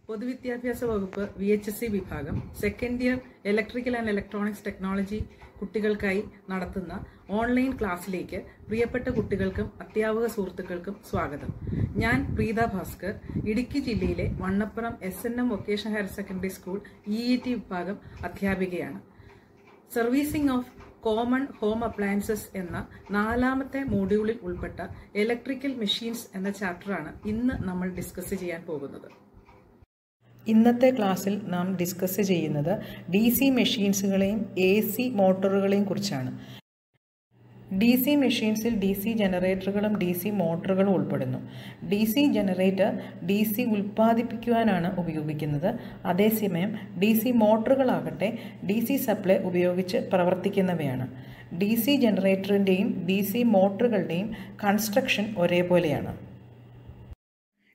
പൊതുവിദ്യാഭ്യാസ വകുപ്പ് VHSC വിഭാഗം second year electrical and electronics technology കുട്ടികൾക്കായി നടത്തുന്ന ഓൺലൈൻ ക്ലാസ്സിലേക്ക് പ്രിയപ്പെട്ട കുട്ടികൾക്കും അധ്യാപക സുഹൃത്തുക്കൾക്കും സ്വാഗതം. ഞാൻ പ്രീത ഭാസ്കർ, ഇടുക്കി ജില്ലയിലെ Vannappuram SNM vocational higher secondary school EET വിഭാഗം അധ്യാപികയാണ്. Servicing of common home appliances എന്ന 4ാമത്തെ മോഡ്യൂളിൽ ഉൾപ്പെട്ട ഇലക്ട്രിക്കൽ മെഷീൻസ് എന്ന ചാപ്റ്ററാണ് ഇന്ന് നമ്മൾ ഡിസ്കസ് ചെയ്യാൻ പോകുന്നത്. ഇന്നത്തെ ക്ലാസ്സിൽ നാം ഡിസ്കസ് ചെയ്യുന്നത് DC മെഷീൻസുകളെയും AC മോട്ടോറുകളെയും കുറിച്ചാണ്. DC മെഷീൻസിൽ DC ജനറേറ്ററുകളും DC മോട്ടോറുകളും ഉൾപ്പെടുന്നു. DC ജനറേറ്റർ DC ഉൽപ്പാദിപ്പിക്കുവാനാണ് ഉപയോഗിക്കുന്നത്. അതേസമയം DC മോട്ടോറുകളാകട്ടെ DC സപ്ലൈ ഉപയോഗിച്ച് പ്രവർത്തിക്കുന്നവയാണ്. DC ജനറേറ്ററിൻ്റെയും DC മോട്ടോറുകളുടെയും കൺസ്ട്രക്ഷൻ ഒരേപോലെയാണ്.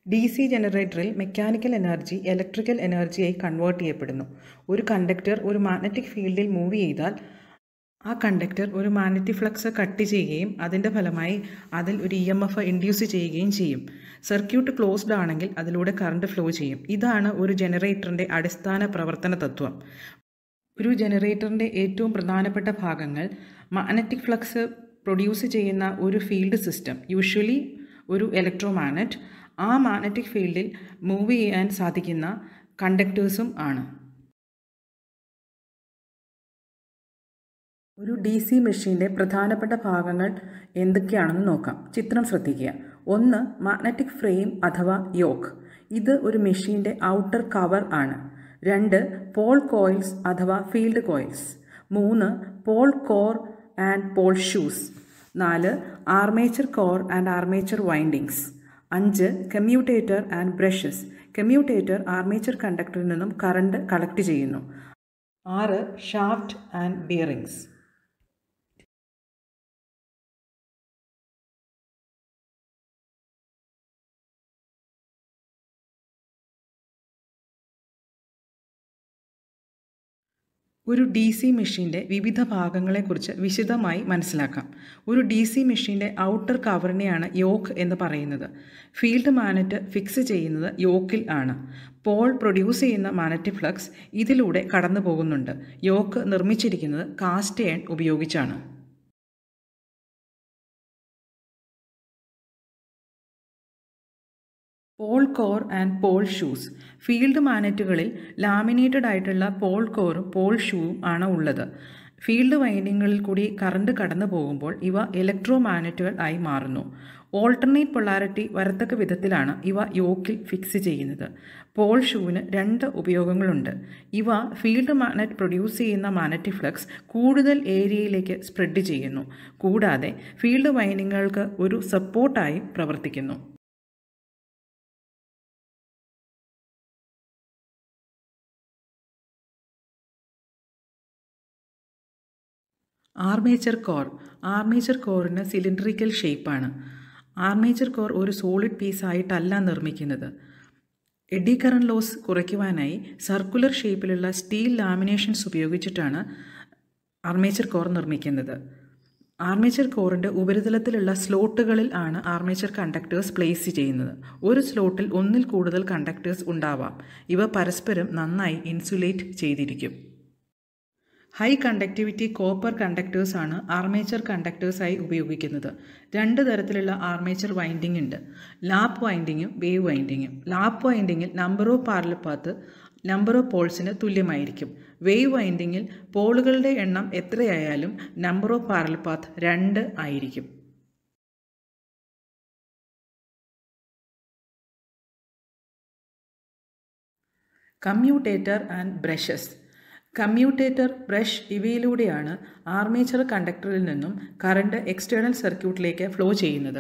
DC ജനറേറ്ററിൽ മെക്കാനിക്കൽ എനർജി ഇലക്ട്രിക്കൽ എനർജിയായി കൺവേർട്ട് ചെയ്യപ്പെടുന്നു. ഒരു കണ്ടക്ടർ ഒരു മാഗ്നറ്റിക് ഫീൽഡിൽ മൂവ് ചെയ്താൽ ആ കണ്ടക്ടർ ഒരു മാഗ്നറ്റിക് ഫ്ലക്സ് കട്ട് ചെയ്യുകയും അതിൻ്റെ ഫലമായി അതിൽ ഒരു EMF ഇൻഡ്യൂസ് ചെയ്യുകയും ചെയ്യും. സർക്യൂട്ട് ക്ലോസ്ഡ് ആണെങ്കിൽ അതിലൂടെ കറണ്ട് ഫ്ലോ ചെയ്യും. ഇതാണ് ഒരു ജനറേറ്ററിൻ്റെ അടിസ്ഥാന പ്രവർത്തന തത്വം. ഒരു ജനറേറ്ററിൻ്റെ ഏറ്റവും പ്രധാനപ്പെട്ട ഭാഗങ്ങൾ മാഗ്നറ്റിക് ഫ്ലക്സ് പ്രൊഡ്യൂസ് ചെയ്യുന്ന ഒരു ഫീൽഡ് സിസ്റ്റം, യൂഷ്വലി ഒരു ഇലക്ട്രോമാഗ്നറ്റ്, ആ മാഗ്നറ്റിക് ഫീൽഡിൽ മൂവ് ചെയ്യാൻ സാധിക്കുന്ന കണ്ടക്ടേഴ്സും ആണ്. ഒരു DC മെഷീൻ്റെ പ്രധാനപ്പെട്ട ഭാഗങ്ങൾ എന്തൊക്കെയാണെന്ന് നോക്കാം. ചിത്രം ശ്രദ്ധിക്കുക. 1. മാഗ്നറ്റിക് ഫ്രെയിം അഥവാ യോക്ക്. ഇത് ഒരു മെഷീൻ്റെ ഔട്ടർ കവർ ആണ്. 2. പോൾ കോയിൽസ് അഥവാ field coils. 3. Pole core and pole shoes. 4. Armature core and armature windings. 5. Commutator and brushes. Commutator armature കണ്ടക്ടറിൽ നിന്നും കറണ്ട് കളക്ട് ചെയ്യുന്നു. 6. Shaft and bearings. ഒരു DC മെഷീൻ്റെ വിവിധ ഭാഗങ്ങളെക്കുറിച്ച് വിശദമായി മനസ്സിലാക്കാം. ഒരു DC മെഷീൻ്റെ ഔട്ടർ കവറിനെയാണ് യോക്ക് എന്ന് പറയുന്നത്. ഫീൽഡ് മാഗ്നറ്റ് ഫിക്സ് ചെയ്യുന്നത് യോക്കിൽ ആണ്. പോൾ പ്രൊഡ്യൂസ് ചെയ്യുന്ന മാഗ്നറ്റിക് ഫ്ലക്സ് ഇതിലൂടെ കടന്നു പോകുന്നുണ്ട്. യോക്ക് നിർമ്മിച്ചിരിക്കുന്നത് കാസ്റ്റ് അയൺ ഉപയോഗിച്ചാണ്. Pole core and pole shoes. Field മാഗ്നറ്റുകളിൽ ലാമിനേറ്റഡ് ആയിട്ടുള്ള പോൾ കോറും പോൾ ഷൂവും ആണ് ഉള്ളത്. ഫീൽഡ് വൈൻഡിങ്ങുകളിൽ കൂടി കറണ്ട് കടന്നു പോകുമ്പോൾ ഇവ ഇലക്ട്രോ മാഗ്നറ്റുകൾ ആയി മാറുന്നു. ഓൾട്ടർനേറ്റ് പൊളാരിറ്റി വരത്തക്ക വിധത്തിലാണ് ഇവ യോക്കിൽ ഫിക്സ് ചെയ്യുന്നത്. പോൾ ഷൂവിന് 2 ഉപയോഗങ്ങളുണ്ട്. ഇവ ഫീൽഡ് മാഗ്നറ്റ് പ്രൊഡ്യൂസ് ചെയ്യുന്ന മാഗ്നറ്റിക് ഫ്ലക്സ് കൂടുതൽ ഏരിയയിലേക്ക് സ്പ്രെഡ് ചെയ്യുന്നു. കൂടാതെ ഫീൽഡ് വൈൻഡിങ്ങുകൾക്ക് ഒരു സപ്പോർട്ടായി പ്രവർത്തിക്കുന്നു. Armature core. ആർമേച്ചർ കോറിന് സിലിണ്ടറിക്കൽ ഷേപ്പാണ്. ആർമേച്ചർ കോർ ഒരു സോളിഡ് പീസായിട്ടല്ല നിർമ്മിക്കുന്നത്. എഡി കറന്റ് ലോസ് കുറയ്ക്കുവാനായി സർക്കുലർ ഷേപ്പിലുള്ള സ്റ്റീൽ ലാമിനേഷൻസ് ഉപയോഗിച്ചിട്ടാണ് ആർമേച്ചർ കോർ നിർമ്മിക്കുന്നത്. ആർമേച്ചർ കോറിൻ്റെ ഉപരിതലത്തിലുള്ള സ്ലോട്ടുകളിൽ ആണ് ആർമേച്ചർ കണ്ടക്ടേഴ്സ് പ്ലേസ് ചെയ്യുന്നത്. ഒരു സ്ലോട്ടിൽ ഒന്നിൽ കൂടുതൽ കണ്ടക്ടേഴ്സ് ഉണ്ടാവാം. ഇവ പരസ്പരം നന്നായി ഇൻസുലേറ്റ് ചെയ്തിരിക്കും. ഹൈ കണ്ടക്ടിവിറ്റി കോപ്പർ കണ്ടക്ടേഴ്സ് ആണ് ആർമേച്ചർ കണ്ടക്ടേഴ്സായി ഉപയോഗിക്കുന്നത്. 2 തരത്തിലുള്ള ആർമേച്ചർ വൈൻഡിംഗ് ഉണ്ട്. ലാപ്പ് വൈൻഡിങ്ങും വേവ് വൈൻഡിങ്ങും. ലാപ്പ് വൈൻഡിങ്ങിൽ number of parallel path number of പോൾസിന് തുല്യമായിരിക്കും. വേവ് വൈൻഡിങ്ങിൽ പോളുകളുടെ എണ്ണം എത്രയായാലും നമ്പർ ഓഫ് പാരലൽ പാത്ത് 2 ആയിരിക്കും. Commutator and brushes. Commutator, brush ഇവയിലൂടെയാണ് ആർമേച്ചർ കണ്ടക്ടറിൽ നിന്നും കറണ്ട് എക്സ്റ്റേണൽ സർക്യൂട്ടിലേക്ക് ഫ്ലോ ചെയ്യുന്നത്.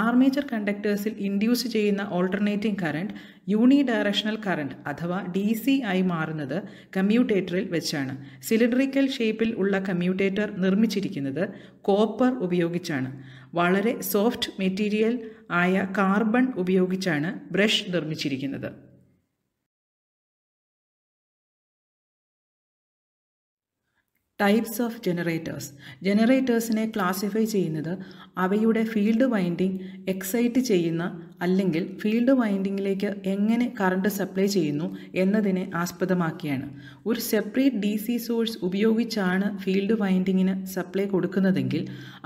ആർമേച്ചർ കണ്ടക്ടേഴ്സിൽ ഇൻഡ്യൂസ് ചെയ്യുന്ന alternating current unidirectional current അഥവാ DC ആയി മാറുന്നത് കമ്മ്യൂട്ടേറ്ററിൽ വെച്ചാണ്. സിലിണ്ടറിക്കൽ ഷേപ്പിൽ ഉള്ള കമ്മ്യൂട്ടേറ്റർ നിർമ്മിച്ചിരിക്കുന്നത് കോപ്പർ ഉപയോഗിച്ചാണ്. വളരെ സോഫ്റ്റ് മെറ്റീരിയൽ ആയ കാർബൺ ഉപയോഗിച്ചാണ് ബ്രഷ് നിർമ്മിച്ചിരിക്കുന്നത്. Types of generators. ജനറേറ്റേഴ്സിനെ ക്ലാസിഫൈ ചെയ്യുന്നത് അവയുടെ ഫീൽഡ് വൈൻഡിംഗ് എക്സൈറ്റ് ചെയ്യുന്ന അല്ലെങ്കിൽ ഫീൽഡ് വൈൻഡിങ്ങിലേക്ക് എങ്ങനെ കറണ്ട് സപ്ലൈ ചെയ്യുന്നു എന്നതിനെ ആസ്പദമാക്കിയാണ്. ഒരു സെപ്പറേറ്റ് DC സോഴ്സ് ഉപയോഗിച്ചാണ് ഫീൽഡ് വൈൻഡിങ്ങിന് സപ്ലൈ കൊടുക്കുന്നതെങ്കിൽ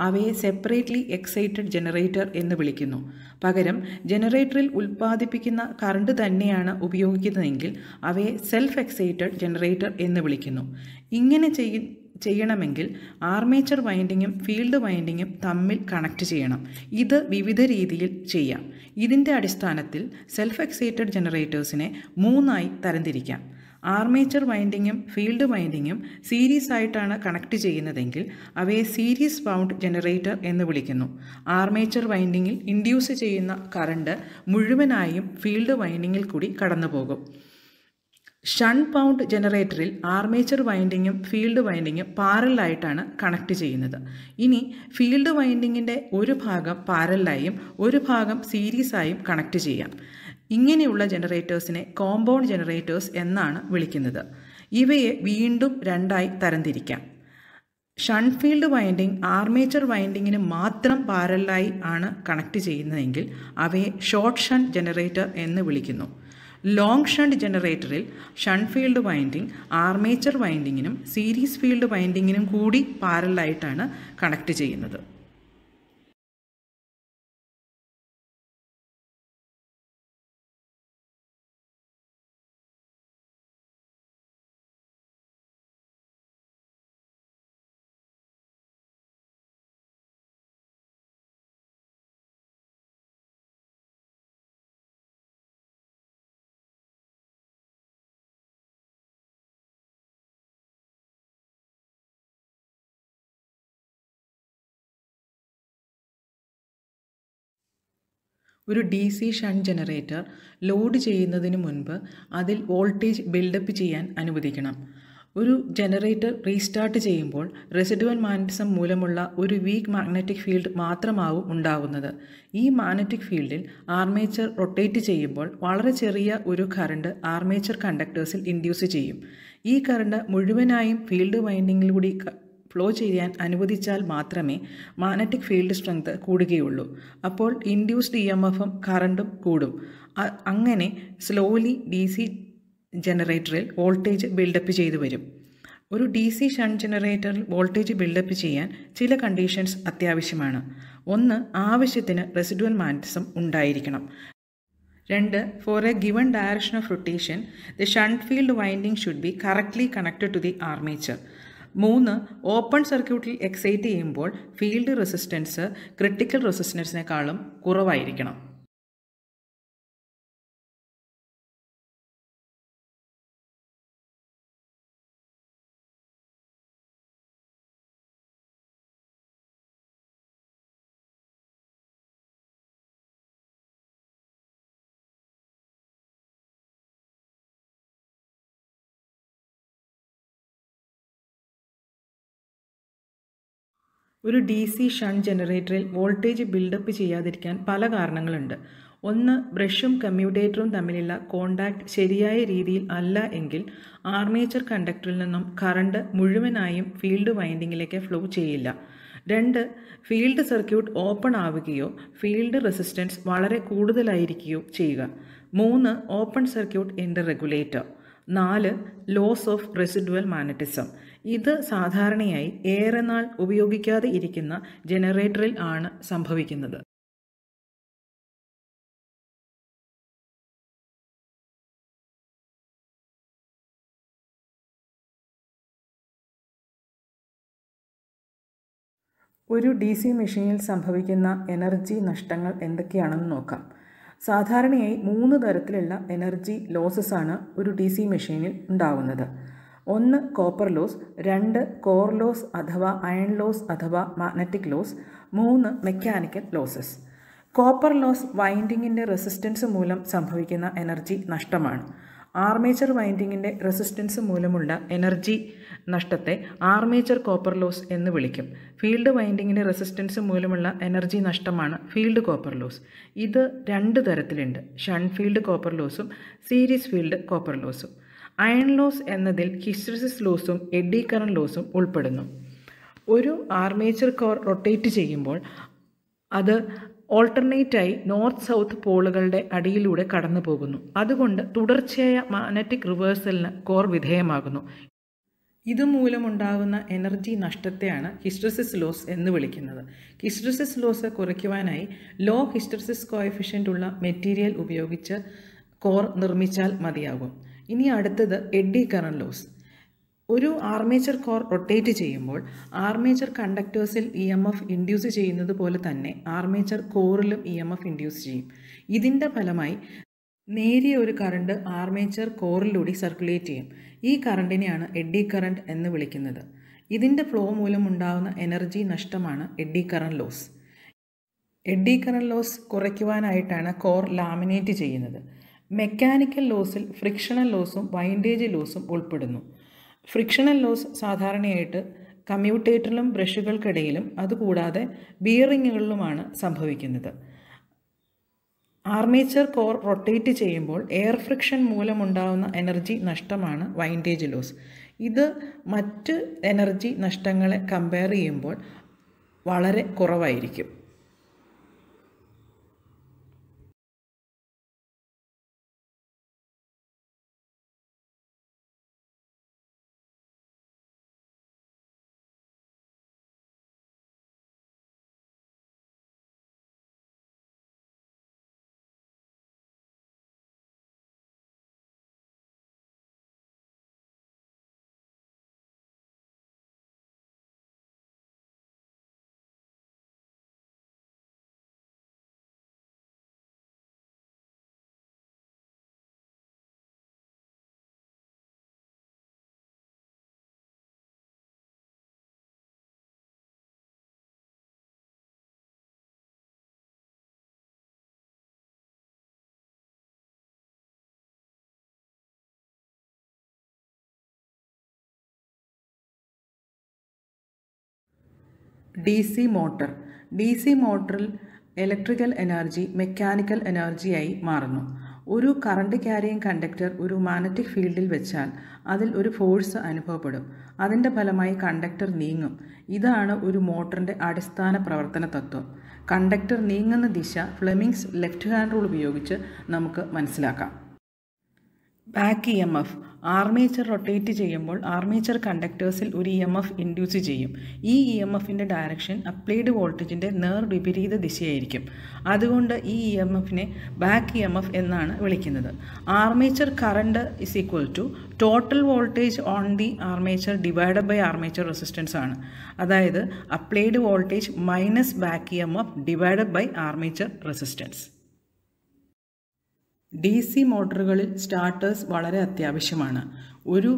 അവയെ സെപ്പറേറ്റ്ലി എക്സൈറ്റഡ് ജനറേറ്റർ എന്ന് വിളിക്കുന്നു. പകരം ജനറേറ്ററിൽ ഉൽപ്പാദിപ്പിക്കുന്ന കറണ്ട് തന്നെയാണ് ഉപയോഗിക്കുന്നതെങ്കിൽ അവയെ സെൽഫ് എക്സൈറ്റഡ് ജനറേറ്റർ എന്ന് വിളിക്കുന്നു. ഇങ്ങനെ ചെയ്യണമെങ്കിൽ ആർമേച്ചർ വൈൻഡിങ്ങും ഫീൽഡ് വൈൻഡിങ്ങും തമ്മിൽ കണക്ട് ചെയ്യണം. ഇത് വിവിധ രീതിയിൽ ചെയ്യാം. ഇതിൻ്റെ അടിസ്ഥാനത്തിൽ സെൽഫ് എക്സൈറ്റഡ് ജനറേറ്റേഴ്സിനെ 3ആയി തരംതിരിക്കാം. ആർമേച്ചർ വൈൻഡിങ്ങും ഫീൽഡ് വൈൻഡിങ്ങും സീരീസ് ആയിട്ടാണ് കണക്ട് ചെയ്യുന്നതെങ്കിൽ അവയെ സീരീസ് വൗണ്ട് ജനറേറ്റർ എന്ന് വിളിക്കുന്നു. ആർമേച്ചർ വൈൻഡിങ്ങിൽ ഇൻഡ്യൂസ് ചെയ്യുന്ന കറണ്ട് മുഴുവനായും ഫീൽഡ് വൈൻഡിങ്ങിൽ കൂടി കടന്നുപോകും. ഷണ്ട് വൗണ്ട് ജനറേറ്ററിൽ ആർമേച്ചർ വൈൻഡിങ്ങും ഫീൽഡ് വൈൻഡിങ്ങും പാരലായിട്ടാണ് കണക്ട് ചെയ്യുന്നത്. ഇനി ഫീൽഡ് വൈൻഡിങ്ങിൻ്റെ ഒരു ഭാഗം പാരലായും ഒരു ഭാഗം സീരീസായും കണക്ട് ചെയ്യാം. ഇങ്ങനെയുള്ള ജനറേറ്റേഴ്സിനെ കോമ്പൗണ്ട് ജനറേറ്റേഴ്സ് എന്നാണ് വിളിക്കുന്നത്. ഇവയെ വീണ്ടും 2ആയി തരംതിരിക്കാം. ഷണ്ട് ഫീൽഡ് വൈൻഡിങ് ആർമേച്ചർ വൈൻഡിങ്ങിന് മാത്രം പാരലായി ആണ് കണക്ട് ചെയ്യുന്നതെങ്കിൽ അവയെ ഷോർട്ട് ഷണ്ട് ജനറേറ്റർ എന്ന് വിളിക്കുന്നു. ലോങ് ഷണ്ട് ജനറേറ്ററിൽ ഷണ്ട് ഫീൽഡ് വൈൻഡിങ് ആർമേച്ചർ വൈൻഡിങ്ങിനും സീരീസ് ഫീൽഡ് വൈൻഡിങ്ങിനും കൂടി പാരലായിട്ടാണ് കണക്ട് ചെയ്യുന്നത്. ഒരു DC ഷണ്ട് ജനറേറ്റർ ലോഡ് ചെയ്യുന്നതിന് മുൻപ് അതിൽ വോൾട്ടേജ് ബിൽഡപ്പ് ചെയ്യാൻ അനുവദിക്കണം. ഒരു ജനറേറ്റർ റീസ്റ്റാർട്ട് ചെയ്യുമ്പോൾ റെസിഡുവൽ മാഗ്നറ്റിസം മൂലമുള്ള ഒരു വീക്ക് മാഗ്നറ്റിക് ഫീൽഡ് മാത്രമാവും ഉണ്ടാവുന്നത്. ഈ മാഗ്നറ്റിക് ഫീൽഡിൽ ആർമേച്ചർ റൊട്ടേറ്റ് ചെയ്യുമ്പോൾ വളരെ ചെറിയ ഒരു കറണ്ട് ആർമേച്ചർ കണ്ടക്ടേഴ്സിൽ ഇൻഡ്യൂസ് ചെയ്യും. ഈ കറണ്ട് മുഴുവനായും ഫീൽഡ് വൈൻഡിങ്ങിലൂടെ ഫ്ലോ ചെയ്യാൻ അനുവദിച്ചാൽ മാത്രമേ മാഗ്നറ്റിക് ഫീൽഡ് സ്ട്രെങ്ത് കൂടുകയുള്ളൂ. അപ്പോൾ ഇൻഡ്യൂസ്ഡ് EMFും കറണ്ടും കൂടും. അങ്ങനെ സ്ലോലി DC ജനറേറ്ററിൽ വോൾട്ടേജ് ബിൽഡപ്പ് ചെയ്തു വരും. ഒരു DC ഷണ്ട് ജനറേറ്ററിൽ വോൾട്ടേജ് ബിൽഡപ്പ് ചെയ്യാൻ ചില കണ്ടീഷൻസ് അത്യാവശ്യമാണ്. 1. ആവശ്യത്തിന് റെസിഡുവൽ മാഗ്നറ്റിസം ഉണ്ടായിരിക്കണം. 2. For a given direction of rotation, the shunt field winding should be correctly connected to the armature. 3. Open സർക്യൂട്ടിൽ എക്സൈറ്റ് ചെയ്യുമ്പോൾ ഫീൽഡ് റെസിസ്റ്റൻസ് ക്രിട്ടിക്കൽ റെസിസ്റ്റൻസിനേക്കാളും കുറവായിരിക്കണം. ഒരു DC ഷണ്ട് ജനറേറ്ററിൽ വോൾട്ടേജ് ബിൽഡപ്പ് ചെയ്യാതിരിക്കാൻ പല കാരണങ്ങളുണ്ട്. 1. ബ്രഷും കമ്മ്യൂട്ടേറ്ററും തമ്മിലുള്ള കോണ്ടാക്ട് ശരിയായ രീതിയിൽ അല്ല എങ്കിൽ ആർമേച്ചർ കണ്ടക്ടറിൽ നിന്നും കറണ്ട് മുഴുവനായും ഫീൽഡ് വൈൻഡിങ്ങിലേക്ക് ഫ്ലോ ചെയ്യില്ല. 2. ഫീൽഡ് സർക്യൂട്ട് ഓപ്പൺ ആവുകയോ ഫീൽഡ് റെസിസ്റ്റൻസ് വളരെ കൂടുതലായിരിക്കുകയോ ചെയ്യുക. 3. Open circuit in the regulator. 4. Loss of residual magnetism. ഇത് സാധാരണയായി ഏറെ നാൾ ഉപയോഗിക്കാതെ ഇരിക്കുന്ന ജനറേറ്ററിൽ ആണ് സംഭവിക്കുന്നത്. ഒരു DC മെഷീനിൽ സംഭവിക്കുന്ന എനർജി നഷ്ടങ്ങൾ എന്തൊക്കെയാണെന്ന് നോക്കാം. സാധാരണയായി 3 തരത്തിലുള്ള എനർജി ലോസസ് ആണ് ഒരു DC മെഷീനിൽ ഉണ്ടാവുന്നത്. 1. Copper loss. 2. കോർ ലോസ് അഥവാ അയൺ ലോസ് അഥവാ magnetic loss. 3. Mechanical losses. Copper loss വൈൻഡിങ്ങിൻ്റെ റെസിസ്റ്റൻസ് മൂലം സംഭവിക്കുന്ന എനർജി നഷ്ടമാണ്. ആർമേച്ചർ വൈൻഡിങ്ങിൻ്റെ റെസിസ്റ്റൻസ് മൂലമുള്ള എനർജി നഷ്ടത്തെ ആർമേച്ചർ കോപ്പർ ലോസ് എന്ന് വിളിക്കും. ഫീൽഡ് വൈൻഡിങ്ങിൻ്റെ റെസിസ്റ്റൻസ് മൂലമുള്ള എനർജി നഷ്ടമാണ് ഫീൽഡ് കോപ്പർ ലോസ്. ഇത് 2 തരത്തിലുണ്ട്: ഷണ്ട് ഫീൽഡ് കോപ്പർ ലോസും സീരീസ് ഫീൽഡ് കോപ്പർ ലോസും. അയൺ ലോസ് എന്നതിൽ ഹിസ്റ്ററിസിസ് ലോസും എഡി കറന്റ് ലോസും ഉൾപ്പെടുന്നു. ഒരു ആർമേച്ചർ കോർ റൊട്ടേറ്റ് ചെയ്യുമ്പോൾ അത് ഓൾട്ടർനേറ്റായി നോർത്ത് സൗത്ത് പോളുകളുടെ അടിയിലൂടെ കടന്നു പോകുന്നു. അതുകൊണ്ട് തുടർച്ചയായ മാഗ്നറ്റിക് റിവേഴ്സലിന് കോർ വിധേയമാകുന്നു. ഇതുമൂലമുണ്ടാകുന്ന എനർജി നഷ്ടത്തെയാണ് ഹിസ്റ്ററിസിസ് ലോസ് എന്ന് വിളിക്കുന്നത്. ഹിസ്റ്ററിസിസ് ലോസ് കുറയ്ക്കുവാനായി ലോ ഹിസ്റ്ററിസിസ് കോഎഫിഷ്യൻ്റ് ഉള്ള മെറ്റീരിയൽ ഉപയോഗിച്ച് കോർ നിർമ്മിച്ചാൽ മതിയാകും. ഇനി അടുത്തത് എഡ്ഡി കറന്റ് ലോസ്. ഒരു ആർമേച്ചർ കോർ റൊട്ടേറ്റ് ചെയ്യുമ്പോൾ ആർമേച്ചർ കണ്ടക്ടേഴ്സിൽ EMF ഇൻഡ്യൂസ് ചെയ്യുന്നത് പോലെ തന്നെ ആർമേച്ചർ കോറിലും EMF ഇൻഡ്യൂസ് ചെയ്യും. ഇതിൻ്റെ ഫലമായി നേരിയ ഒരു കറണ്ട് ആർമേച്ചർ കോറിലൂടെ സർക്കുലേറ്റ് ചെയ്യും. ഈ കറണ്ടിനെയാണ് എഡ്ഡി കറണ്ട് എന്ന് വിളിക്കുന്നത്. ഇതിൻ്റെ ഫ്ലോ മൂലമുണ്ടാകുന്ന എനർജി നഷ്ടമാണ് eddy current loss. Eddy current loss കുറയ്ക്കുവാനായിട്ടാണ് കോർ ലാമിനേറ്റ് ചെയ്യുന്നത്. മെക്കാനിക്കൽ ലോസിൽ ഫ്രിക്ഷണൽ ലോസും വൈൻഡേജ് ലോസും ഉൾപ്പെടുന്നു. ഫ്രിക്ഷണൽ ലോസ് സാധാരണയായിട്ട് കമ്മ്യൂട്ടേറ്ററിലും ബ്രഷുകൾക്കിടയിലും അതുകൂടാതെ ബിയറിങ്ങുകളിലുമാണ് സംഭവിക്കുന്നത്. ആർമേച്ചർ കോർ റൊട്ടേറ്റ് ചെയ്യുമ്പോൾ എയർ ഫ്രിക്ഷൻ മൂലമുണ്ടാകുന്ന എനർജി നഷ്ടമാണ് വൈൻഡേജ് ലോസ്. ഇത് മറ്റ് എനർജി നഷ്ടങ്ങളെ കമ്പയർ ചെയ്യുമ്പോൾ വളരെ കുറവായിരിക്കും. DC motor. DC മോട്ടറിൽ ഇലക്ട്രിക്കൽ എനർജി മെക്കാനിക്കൽ എനർജിയായി മാറുന്നു. ഒരു കറണ്ട് ക്യാരിയിങ് കണ്ടക്ടർ ഒരു മാഗ്നറ്റിക് ഫീൽഡിൽ വെച്ചാൽ അതിൽ ഒരു ഫോഴ്സ് അനുഭവപ്പെടും. അതിൻ്റെ ഫലമായി കണ്ടക്ടർ നീങ്ങും. ഇതാണ് ഒരു മോട്ടറിൻ്റെ അടിസ്ഥാന പ്രവർത്തന തത്വം. കണ്ടക്ടർ നീങ്ങുന്ന ദിശ ഫ്ലെമിങ്സ് ലെഫ്റ്റ് ഹാൻഡ് റൂൾ ഉപയോഗിച്ച് നമുക്ക് മനസ്സിലാക്കാം. Back EMF. ആർമേച്ചർ റൊട്ടേറ്റ് ചെയ്യുമ്പോൾ ആർമേച്ചർ കണ്ടക്ടേഴ്സിൽ ഒരു EMF ഇൻഡ്യൂസ് ചെയ്യും. ഈ EMFൻ്റെ ഡയറക്ഷൻ അപ്ലൈഡ് വോൾട്ടേജിൻ്റെ വിപരീത ദിശയായിരിക്കും. അതുകൊണ്ട് ഈ EMFനെ ബാക്ക് EMF എന്നാണ് വിളിക്കുന്നത്. Armature current is equal to total voltage on the armature divided by armature resistance ആണ്. അതായത് applied voltage minus back EMF divided by armature resistance. DC മോട്ടോറുകളിൽ സ്റ്റാർട്ടേഴ്സ് വളരെ അത്യാവശ്യമാണ്. ഒരു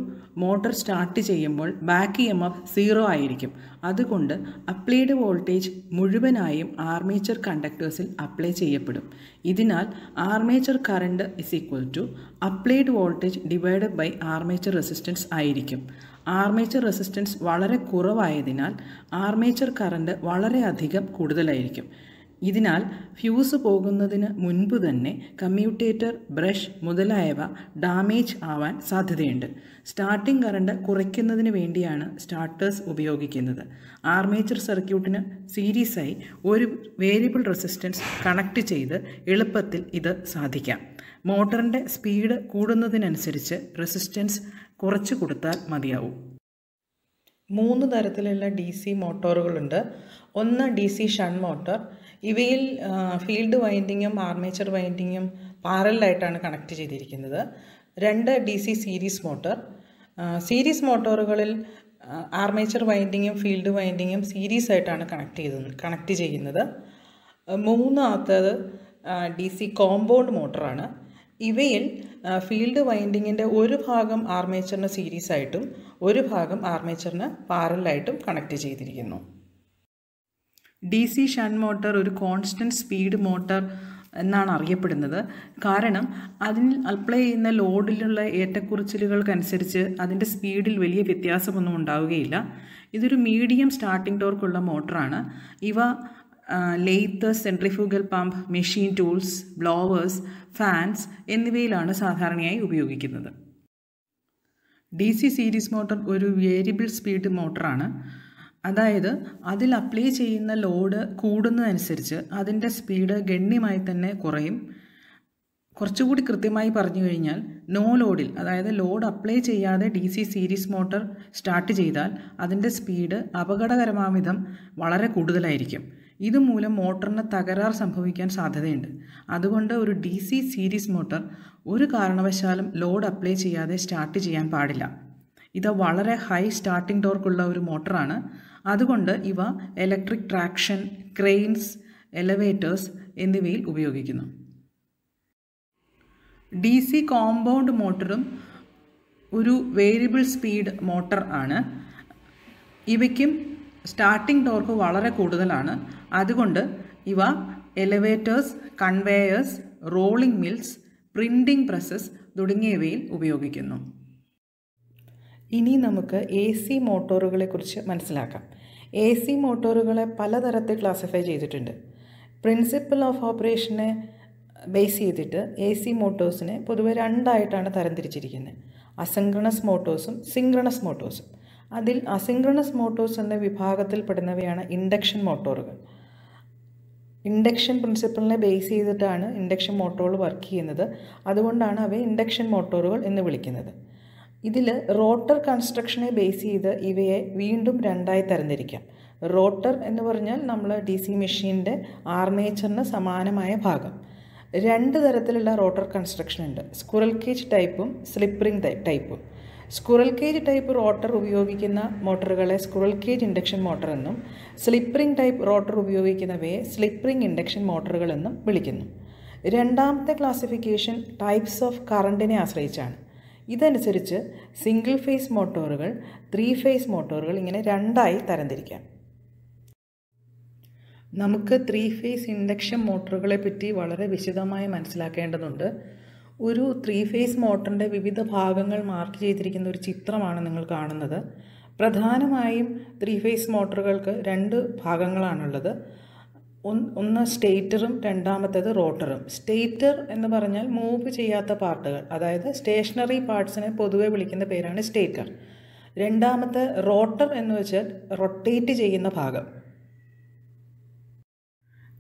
മോട്ടോർ സ്റ്റാർട്ട് ചെയ്യുമ്പോൾ ബാക്ക് EMF 0 ആയിരിക്കും. അതുകൊണ്ട് അപ്ലൈഡ് വോൾട്ടേജ് മുഴുവനായും ആർമേച്ചർ കണ്ടക്ടേഴ്സിൽ അപ്ലൈ ചെയ്യപ്പെടും. ഇതിനാൽ armature current is equal to applied voltage divided by armature resistance ആയിരിക്കും. ആർമേച്ചർ റെസിസ്റ്റൻസ് വളരെ കുറവായതിനാൽ ആർമേച്ചർ കറണ്ട് വളരെയധികം കൂടുതലായിരിക്കും. ഇതിനാൽ ഫ്യൂസ് പോകുന്നതിന് മുൻപ് തന്നെ കമ്മ്യൂട്ടേറ്റർ, ബ്രഷ് മുതലായവ ഡാമേജ് ആവാൻ സാധ്യതയുണ്ട്. സ്റ്റാർട്ടിംഗ് കറണ്ട് കുറയ്ക്കുന്നതിന് വേണ്ടിയാണ് സ്റ്റാർട്ടേഴ്സ് ഉപയോഗിക്കുന്നത്. ആർമേച്ചർ സർക്യൂട്ടിന് സീരീസായി ഒരു വേരിയബിൾ റെസിസ്റ്റൻസ് കണക്ട് ചെയ്ത് എളുപ്പത്തിൽ ഇത് സാധിക്കാം. മോട്ടറിൻ്റെ സ്പീഡ് കൂടുന്നതിനനുസരിച്ച് റെസിസ്റ്റൻസ് കുറച്ച് കൊടുത്താൽ മതിയാവും. 3 തരത്തിലുള്ള DC മോട്ടോറുകളുണ്ട്. ഒന്ന് DC ഷണ്ട് മോട്ടോർ. ഇവയിൽ ഫീൽഡ് വൈൻഡിങ്ങും ആർമേച്ചർ വൈൻഡിങ്ങും പാരലായിട്ടാണ് കണക്ട് ചെയ്തിരിക്കുന്നത്. 2 DC സീരീസ് മോട്ടോർ. സീരീസ് മോട്ടോറുകളിൽ ആർമേച്ചർ വൈൻഡിങ്ങും ഫീൽഡ് വൈൻഡിങ്ങും സീരീസ് ആയിട്ടാണ് കണക്ട് ചെയ്യുന്നത്. 3ാമത്തേത് DC കോമ്പൗണ്ട് മോട്ടറാണ്. ഇവയിൽ ഫീൽഡ് വൈൻഡിങ്ങിൻ്റെ ഒരു ഭാഗം ആർമേച്ചറിന് സീരീസ് ആയിട്ടും ഒരു ഭാഗം ആർമേച്ചറിന് പാരലായിട്ടും കണക്ട് ചെയ്തിരിക്കുന്നു. DC ഷണ്ട് മോട്ടോർ ഒരു കോൺസ്റ്റൻറ്റ് സ്പീഡ് മോട്ടോർ എന്നാണ് അറിയപ്പെടുന്നത്. കാരണം അതിൽ അപ്ലൈ ചെയ്യുന്ന ലോഡിലുള്ള ഏറ്റക്കുറച്ചിലുകൾക്കനുസരിച്ച് അതിൻ്റെ സ്പീഡിൽ വലിയ വ്യത്യാസമൊന്നും ഉണ്ടാവുകയില്ല. ഇതൊരു മീഡിയം സ്റ്റാർട്ടിംഗ് ടോർക്കുള്ള മോട്ടറാണ്. ഇവ lathe, centrifugal pump, machine tools, blowers, fans എന്നിവയിലാണ് സാധാരണയായി ഉപയോഗിക്കുന്നത്. DC സീരീസ് മോട്ടോർ ഒരു വേരിയബിൾ സ്പീഡ് മോട്ടറാണ്. അതായത് അതിൽ അപ്ലൈ ചെയ്യുന്ന ലോഡ് കൂടുന്നതനുസരിച്ച് അതിൻ്റെ സ്പീഡ് ഗണ്യമായി തന്നെ കുറയും. കുറച്ചുകൂടി കൃത്യമായി പറഞ്ഞു കഴിഞ്ഞാൽ നോ ലോഡിൽ, അതായത് ലോഡ് അപ്ലൈ ചെയ്യാതെ DC സീരീസ് മോട്ടോർ സ്റ്റാർട്ട് ചെയ്താൽ അതിൻ്റെ സ്പീഡ് അപകടകരമാം വിധം വളരെ കൂടുതലായിരിക്കും. ഇതുമൂലം മോട്ടറിന് തകരാർ സംഭവിക്കാൻ സാധ്യതയുണ്ട്. അതുകൊണ്ട് ഒരു DC സീരീസ് മോട്ടോർ ഒരു കാരണവശാലും ലോഡ് അപ്ലൈ ചെയ്യാതെ സ്റ്റാർട്ട് ചെയ്യാൻ പാടില്ല. ഇത് വളരെ ഹൈ സ്റ്റാർട്ടിംഗ് ടോർക്കുള്ള ഒരു മോട്ടറാണ്. അതുകൊണ്ട് ഇവ ഇലക്ട്രിക് ട്രാക്ഷൻ, ക്രെയിൻസ്, എലവേറ്റേഴ്സ് എന്നിവയിൽ ഉപയോഗിക്കുന്നു. DC കോമ്പൗണ്ട് മോട്ടറും ഒരു വേരിയബിൾ സ്പീഡ് മോട്ടർ ആണ്. ഇവയ്ക്കും സ്റ്റാർട്ടിംഗ് ടോർക്ക് വളരെ കൂടുതലാണ്. അതുകൊണ്ട് ഇവ elevators, conveyors, rolling mills, printing presses തുടങ്ങിയവയിൽ ഉപയോഗിക്കുന്നു. ഇനി നമുക്ക് AC മോട്ടോറുകളെക്കുറിച്ച് മനസ്സിലാക്കാം. AC മോട്ടോറുകളെ പലതരത്തിൽ ക്ലാസിഫൈ ചെയ്തിട്ടുണ്ട്. പ്രിൻസിപ്പിൾ ഓഫ് ഓപ്പറേഷനെ ബേസ് ചെയ്തിട്ട് AC മോട്ടോഴ്സിനെ പൊതുവെ രണ്ടായിട്ടാണ് തരംതിരിച്ചിരിക്കുന്നത്: അസിൻക്രണസ് മോട്ടോഴ്സും സിൻക്രണസ് മോട്ടോഴ്സും. അതിൽ അസിൻക്രണസ് മോട്ടോഴ്സ് എന്ന വിഭാഗത്തിൽപ്പെടുന്നവയാണ് ഇൻഡക്ഷൻ മോട്ടോറുകൾ. ഇൻഡക്ഷൻ പ്രിൻസിപ്പിളിനെ ബേസ് ചെയ്തിട്ടാണ് ഇൻഡക്ഷൻ മോട്ടോറുകൾ വർക്ക് ചെയ്യുന്നത്. അതുകൊണ്ടാണ് അവയെ ഇൻഡക്ഷൻ മോട്ടോറുകൾ എന്ന് വിളിക്കുന്നത്. ഇതിൽ റോട്ടർ കൺസ്ട്രക്ഷനെ ബേസ് ചെയ്ത് ഇവയെ വീണ്ടും രണ്ടായി തരംതിരിക്കാം. റോട്ടർ എന്ന് പറഞ്ഞാൽ നമ്മൾ DC മെഷീൻ്റെ ആർമേച്ചറിന് സമാനമായ ഭാഗം. രണ്ട് തരത്തിലുള്ള റോട്ടർ കൺസ്ട്രക്ഷൻ ഉണ്ട്: സ്ക്വിറൽ കേജ് ടൈപ്പും സ്ലിപ്പ് റിംഗ് ടൈപ്പും. സ്ക്വിറൽ കേജ് ടൈപ്പ് റോട്ടർ ഉപയോഗിക്കുന്ന മോട്ടറുകളെ സ്ക്വിറൽ കേജ് ഇൻഡക്ഷൻ മോട്ടർ എന്നും, സ്ലിപ്പ് റിംഗ് ടൈപ്പ് റോട്ടർ ഉപയോഗിക്കുന്നവയെ സ്ലിപ്പ് റിംഗ് ഇൻഡക്ഷൻ മോട്ടറുകൾ എന്നും വിളിക്കുന്നു. രണ്ടാമത്തെ ക്ലാസിഫിക്കേഷൻ ടൈപ്സ് ഓഫ് കറണ്ടിനെ ആശ്രയിച്ചാണ്. ഇതനുസരിച്ച് സിംഗിൾ ഫേസ് മോട്ടോറുകൾ, 3 ഫേസ് മോട്ടോറുകൾ ഇങ്ങനെ രണ്ടായി തരംതിരിക്കാം. നമുക്ക് 3 ഫേസ് ഇൻഡക്ഷൻ മോട്ടോറുകളെ പറ്റി വളരെ വിശദമായി മനസ്സിലാക്കേണ്ടതുണ്ട്. ഒരു 3 ഫേസ് മോട്ടറിൻ്റെ വിവിധ ഭാഗങ്ങൾ മാർക്ക് ചെയ്തിരിക്കുന്ന ഒരു ചിത്രമാണ് നിങ്ങൾ കാണുന്നത്. പ്രധാനമായും 3 ഫേസ് മോട്ടോറുകൾക്ക് 2 ഭാഗങ്ങളാണുള്ളത്. ഒന്ന് സ്റ്റേറ്ററും രണ്ടാമത്തേത് റോട്ടറും. സ്റ്റേറ്റർ എന്ന് പറഞ്ഞാൽ മൂവ് ചെയ്യാത്ത പാർട്ടുകൾ, അതായത് സ്റ്റേഷനറി പാർട്സിനെ പൊതുവെ വിളിക്കുന്ന പേരാണ് സ്റ്റേറ്റർ. രണ്ടാമത്തെ റോട്ടർ എന്ന് വെച്ചാൽ റൊട്ടേറ്റ് ചെയ്യുന്ന ഭാഗം.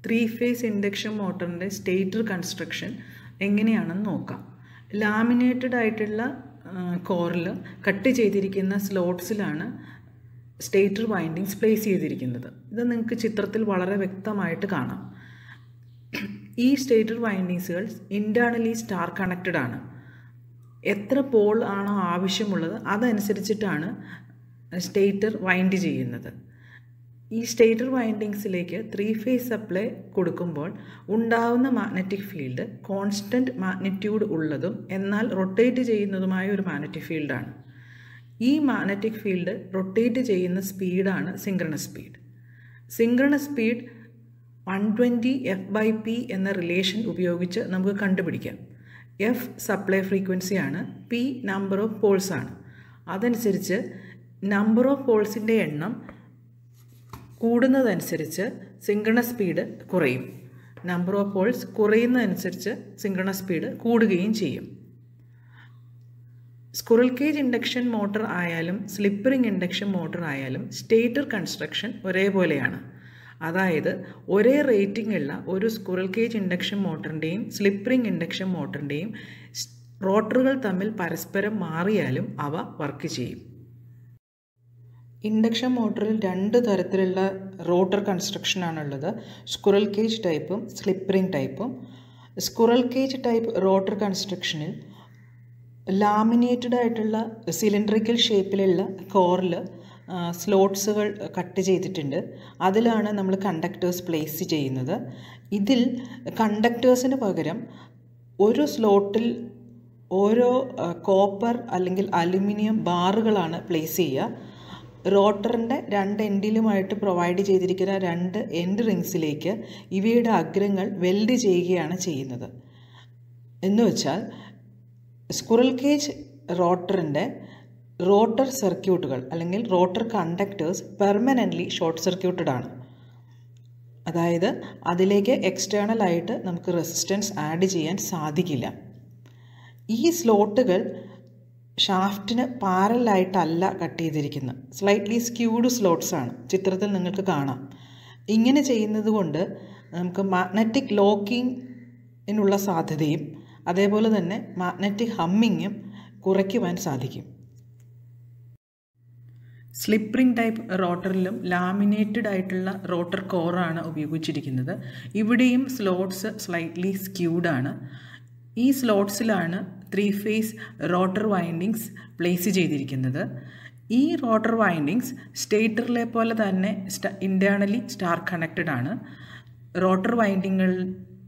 3 ഫേസ് ഇൻഡക്ഷൻ മോട്ടറിൻ്റെ സ്റ്റേറ്റർ കൺസ്ട്രക്ഷൻ എങ്ങനെയാണെന്ന് നോക്കാം. ലാമിനേറ്റഡ് ആയിട്ടുള്ള കോറിൽ കട്ട് ചെയ്തിരിക്കുന്ന സ്ലോട്ട്സിലാണ് സ്റ്റേറ്റർ വൈൻഡിങ്സ് പ്ലേസ് ചെയ്തിരിക്കുന്നത്. ഇത് നിങ്ങൾക്ക് ചിത്രത്തിൽ വളരെ വ്യക്തമായിട്ട് കാണാം. ഈ സ്റ്റേറ്റർ വൈൻഡിങ്സുകൾ ഇൻറ്റേർണലി സ്റ്റാർ കണക്റ്റഡ് ആണ്. എത്ര പോൾ ആണോ ആവശ്യമുള്ളത് അതനുസരിച്ചിട്ടാണ് സ്റ്റേറ്റർ വൈൻഡ് ചെയ്യുന്നത്. ഈ സ്റ്റേറ്റർ വൈൻഡിങ്സിലേക്ക് 3 ഫേസ് സപ്ലൈ കൊടുക്കുമ്പോൾ ഉണ്ടാവുന്ന മാഗ്നറ്റിക് ഫീൽഡ് കോൺസ്റ്റൻറ്റ് മാഗ്നിറ്റ്യൂഡ് ഉള്ളതും എന്നാൽ റൊട്ടേറ്റ് ചെയ്യുന്നതുമായ ഒരു മാഗ്നറ്റിക് ഫീൽഡാണ്. ഈ മാഗ്നറ്റിക് ഫീൽഡ് റൊട്ടേറ്റ് ചെയ്യുന്ന സ്പീഡാണ് synchronous speed. Synchronous speed 120 F/P എന്ന റിലേഷൻ ഉപയോഗിച്ച് നമുക്ക് കണ്ടുപിടിക്കാം. F സപ്ലൈ ഫ്രീക്വൻസിയാണ്, P നമ്പർ ഓഫ് പോൾസ് ആണ്. അതനുസരിച്ച് നമ്പർ ഓഫ് പോൾസിൻ്റെ എണ്ണം കൂടുന്നതനുസരിച്ച് സിൻക്രണസ് സ്പീഡ് കുറയും. നമ്പർ ഓഫ് പോൾസ് കുറയുന്നതനുസരിച്ച് സിൻക്രണസ് സ്പീഡ് കൂടുകയും ചെയ്യും. സ്ക്വിറൽ കേജ് ഇൻഡക്ഷൻ മോട്ടർ ആയാലും സ്ലിപ്പ് റിംഗ് ഇൻഡക്ഷൻ മോട്ടർ ആയാലും സ്റ്റേറ്റർ കൺസ്ട്രക്ഷൻ ഒരേപോലെയാണ്. അതായത് ഒരേ റേറ്റിംഗ് ഉള്ള ഒരു സ്ക്വിറൽ കേജ് ഇൻഡക്ഷൻ മോട്ടറിൻ്റെയും സ്ലിപ്പ് റിംഗ് ഇൻഡക്ഷൻ മോട്ടറിൻ്റെയും റോട്ടറുകൾ തമ്മിൽ പരസ്പരം മാറിയാലും അവ വർക്ക് ചെയ്യും. ഇൻഡക്ഷൻ മോട്ടറിൽ 2 തരത്തിലുള്ള റോട്ടർ കൺസ്ട്രക്ഷനാണുള്ളത്: സ്ക്വിറൽ കേജ് ടൈപ്പും സ്ലിപ്പ് റിംഗ് ടൈപ്പും. സ്ക്വിറൽ കേജ് ടൈപ്പ് റോട്ടർ കൺസ്ട്രക്ഷനിൽ ലാമിനേറ്റഡ് ആയിട്ടുള്ള സിലിണ്ടറിക്കൽ ഷേപ്പിലുള്ള കോറിൽ സ്ലോട്ട്സുകൾ കട്ട് ചെയ്തിട്ടുണ്ട്. അതിലാണ് നമ്മൾ കണ്ടക്ടേഴ്സ് പ്ലേസ് ചെയ്യുന്നത്. ഇതിൽ കണ്ടക്ടേഴ്സിന് പകരം ഒരു സ്ലോട്ടിൽ ഓരോ കോപ്പർ അല്ലെങ്കിൽ അലുമിനിയം ബാറുകളാണ് പ്ലേസ് ചെയ്യുക. റോട്ടറിൻ്റെ 2 എൻഡിലുമായിട്ട് പ്രൊവൈഡ് ചെയ്തിരിക്കുന്ന 2 എൻഡ് റിങ്സിലേക്ക് ഇവയുടെ അഗ്രങ്ങൾ വെൽഡ് ചെയ്യുകയാണ് ചെയ്യുന്നത്. എന്നുവെച്ചാൽ സ്ക്വിറൽ കേജ് റോട്ടറിൻ്റെ റോട്ടർ സർക്യൂട്ടുകൾ അല്ലെങ്കിൽ rotor conductors permanently short circuited ആണ്. അതായത് അതിലേക്ക് എക്സ്റ്റേണലായിട്ട് നമുക്ക് റെസിസ്റ്റൻസ് ആഡ് ചെയ്യാൻ സാധിക്കില്ല. ഈ സ്ലോട്ടുകൾ ഷാഫ്റ്റിന് പാരലായിട്ടല്ല കട്ട് ചെയ്തിരിക്കുന്നത്. സ്ലൈറ്റ്ലി സ്ക്യൂഡ് സ്ലോട്ട്സ് ആണ്, ചിത്രത്തിൽ നിങ്ങൾക്ക് കാണാം. ഇങ്ങനെ ചെയ്യുന്നത് കൊണ്ട് നമുക്ക് മാഗ്നറ്റിക് ലോക്കിങ്ങിനുള്ള സാധ്യതയും അതേപോലെ തന്നെ മാഗ്നറ്റിക് ഹമ്മിങ്ങും കുറയ്ക്കുവാൻ സാധിക്കും. സ്ലിപ്പ് റിംഗ് ടൈപ്പ് റോട്ടറിലും ലാമിനേറ്റഡ് ആയിട്ടുള്ള റോട്ടർ കോറാണ് ഉപയോഗിച്ചിരിക്കുന്നത്. ഇവിടെയും സ്ലോട്ട്സ് സ്ലൈറ്റ്ലി സ്ക്യൂഡ് ആണ്. ഈ സ്ലോട്ട്സിലാണ് 3 ഫേസ് റോട്ടർ വൈൻഡിങ്സ് പ്ലേസ് ചെയ്തിരിക്കുന്നത്. ഈ റോട്ടർ വൈൻഡിങ്സ് സ്റ്റേറ്ററിലെ പോലെ തന്നെ ഇൻറ്റേർണലി സ്റ്റാർ കണക്റ്റഡ് ആണ്. റോട്ടർ